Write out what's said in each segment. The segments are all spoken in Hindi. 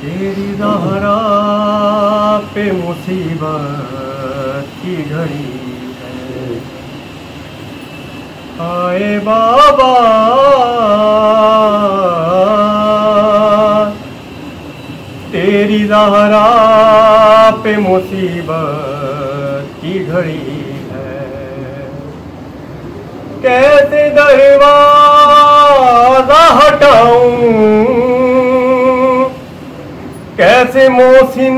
तेरी ज़हरा पे मुसीबत की घड़ी है, आए बाबा तेरी ज़हरा पे मुसीबत की घड़ी है। कैसे दरवाज़ा हटाऊं, कैसे मोहसिन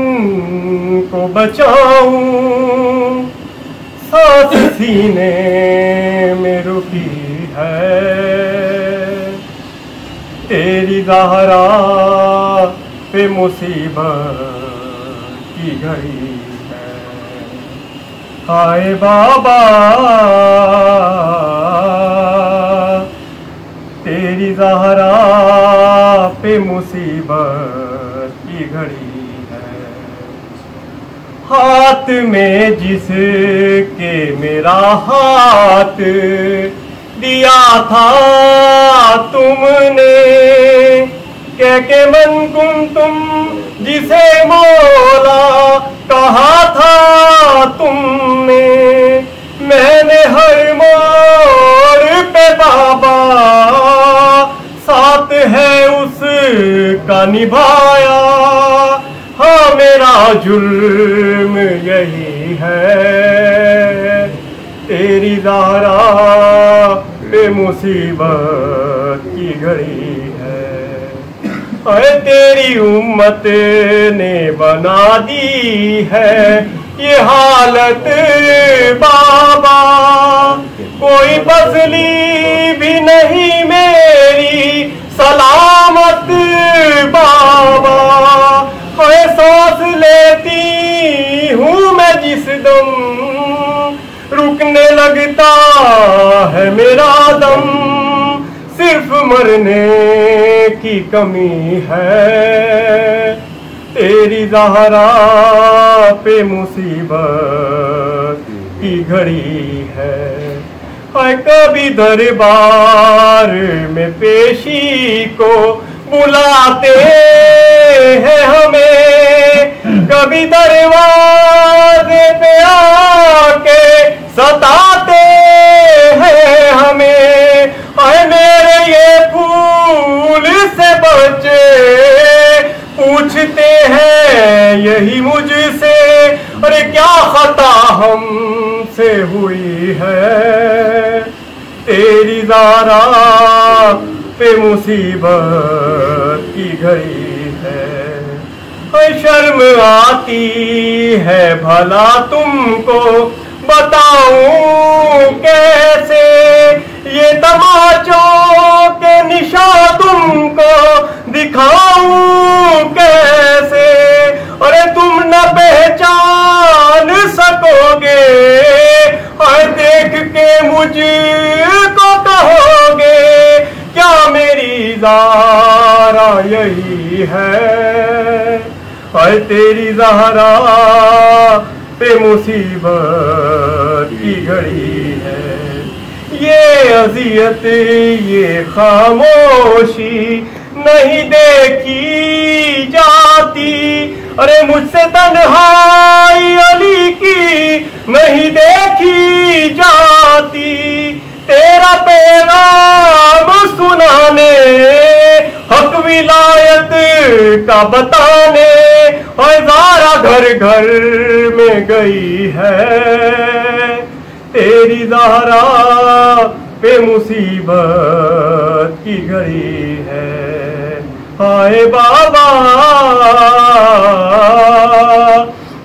को बचाऊं, सांस सीने में रुकी है। तेरी ज़हरा पे मुसीबत की घड़ी है, हाय बाबा तेरी ज़हरा पे मुसीबत की घड़ी है। हाथ में जिसके मेरा हाथ दिया था तुमने, कह के मन कुन तुम जिसे मौला कहा था तुमने। मैंने हर मोड़ पे बाबा साथ है उसका निभाया। हाँ मेरा जुल्म यही है, तेरी ज़हरा पे मुसीबत की घड़ी है। अरे तेरी उम्मत ने बना दी है ये हालत बाबा, कोई बसली भी नहीं मेरी सलामत बाबा। है सांस लेती हूँ मैं जिस दम, रुकने लगता है मेरा दम। सिर्फ मरने की कमी है, तेरी ज़हरा पे मुसीबत की घड़ी है। कभी दरबार में पेशी को बुलाते हैं हमें, कभी दरवाजे पे आके सताते हैं हमें। आए मेरे ये फूल से बचे पूछते हैं यही मुझसे, अरे क्या खता हमसे हुई है। तेरी ज़हरा पे मुसीबत की घड़ी है। शर्म आती है भला तुमको बताऊं कैसे, ये तमाचों के निशान तुमको दिखाऊं कैसे। अरे तुम न पहचान सकोगे, और देख के मुझको कहोगे क्या मेरी ज़हरा यही है। और तेरी ज़हरा पे मुसीबत की घड़ी है। ये अज़ियत ये खामोशी नहीं देखी जाती, अरे मुझसे तन्हाई अली की नहीं देखी जाती। तेरा पैगाम सुनाने हक विलायत का बताने, और ज़ारा घर घर में गई है। तेरी ज़हरा पे मुसीबत की घड़ी है, हाय बाबा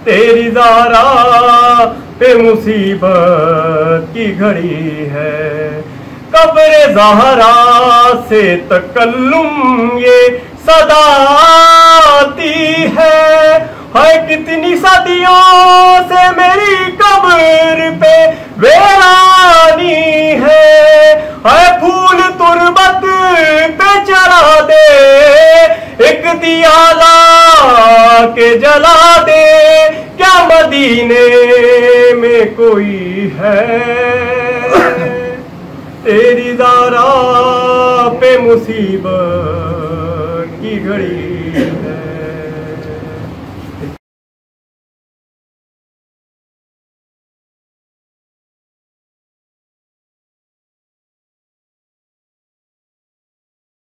तेरी ज़हरा पे मुसीबत की घड़ी है। कब्र ज़हरा से तकल्लुम ये सदा आती है, कितनी सदियों से मेरी कब्र पे वीरानी है। फूल तुरबत पे चढ़ा दे, एक दिया ला के जला दे, क्या मदीने में कोई है। तेरी ज़ारा पे मुसीबत की घड़ी